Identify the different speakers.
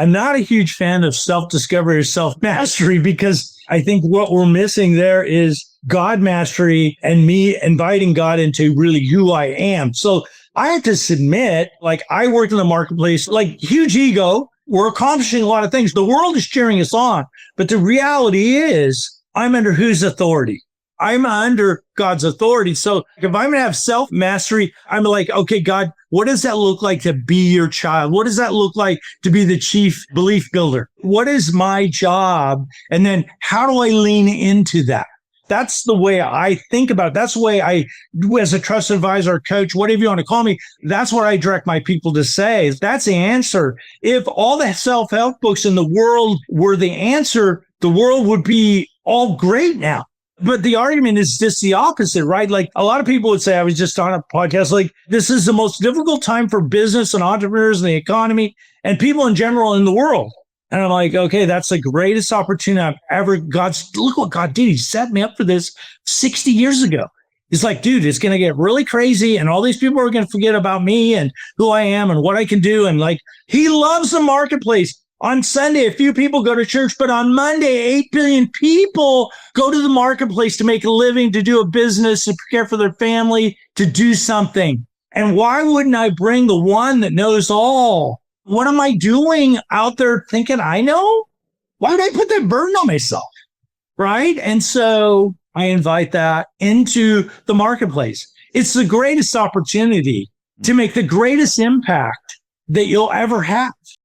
Speaker 1: I'm not a huge fan of self-discovery or self-mastery because I think what we're missing there is God mastery and me inviting God into really who I am. So I have to submit, like I work in the marketplace, like huge ego. We're accomplishing a lot of things. The world is cheering us on. But the reality is I'm under whose authority? I'm under God's authority. So if I'm going to have self-mastery, I'm like, okay, God, what does that look like to be your child? What does that look like to be the chief belief builder? What is my job? And then how do I lean into that? That's the way I think about it. That's the way I, as a trust advisor, coach, whatever you want to call me, that's what I direct my people to say. That's the answer. If all the self-help books in the world were the answer, the world would be all great now. But the argument is just the opposite, right? Like a lot of people would say, I was just on a podcast, like this is the most difficult time for business and entrepreneurs and the economy and people in general in the world. And I'm like, okay, that's the greatest opportunity I've ever got. Look what God did. He set me up for this 60 years ago. He's like, dude, it's going to get really crazy. And all these people are going to forget about me and who I am and what I can do. And like, he loves the marketplace. On Sunday, a few people go to church, but on Monday, 8 billion people go to the marketplace to make a living, to do a business, to care for their family, to do something. And why wouldn't I bring the one that knows all? What am I doing out there thinking I know? Why would I put that burden on myself? Right? And so I invite that into the marketplace. It's the greatest opportunity to make the greatest impact that you'll ever have.